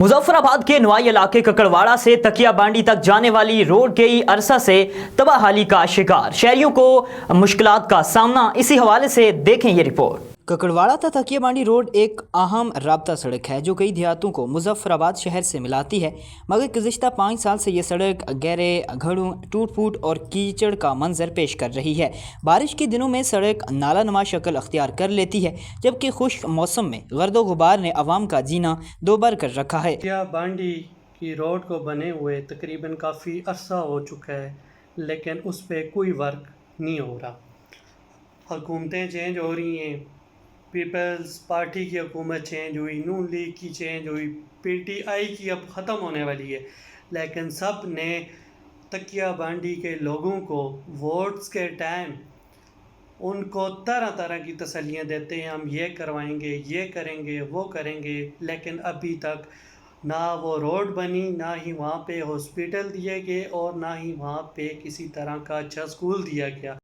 मुजफ्फराबाद के नवाई इलाके ककड़वाड़ा से तकिया बांडी तक जाने वाली रोड कई अरसा से तबाहाली का शिकार, शहरियों को मुश्किलात का सामना। इसी हवाले से देखें ये रिपोर्ट। ककड़वाड़ा तक तकिया बांडी रोड एक अहम राब्ता सड़क है जो कई देहातों को मुजफ्फराबाद शहर से मिलाती है, मगर गुज़िश्ता 5 साल से ये सड़क गहरे घड़ों, टूट फूट और कीचड़ का मंजर पेश कर रही है। बारिश के दिनों में सड़क नाला नुमा शक्ल अख्तियार कर लेती है, जबकि खुश्क मौसम में गर्दो गुबार ने अवाम का जीना दोबार कर रखा है। तकिया बांडी की रोड को बने हुए तकरीबन काफ़ी अरसा हो चुका है, लेकिन उस पर कोई वर्क नहीं हो रहा। हुकूमतें चेंज हो रही हैं, पीपल्स पार्टी की हुकूमत चेंज हुई, नून लीग की चेंज हुई, पीटीआई की अब ख़त्म होने वाली है, लेकिन सब ने तकिया बांडी के लोगों को वोट्स के टाइम उनको तरह तरह की तसल्लियाँ देते हैं, हम ये करवाएंगे, ये करेंगे, वो करेंगे, लेकिन अभी तक ना वो रोड बनी, ना ही वहाँ पे हॉस्पिटल दिए गए और ना ही वहाँ पे किसी तरह का अच्छा स्कूल दिया गया।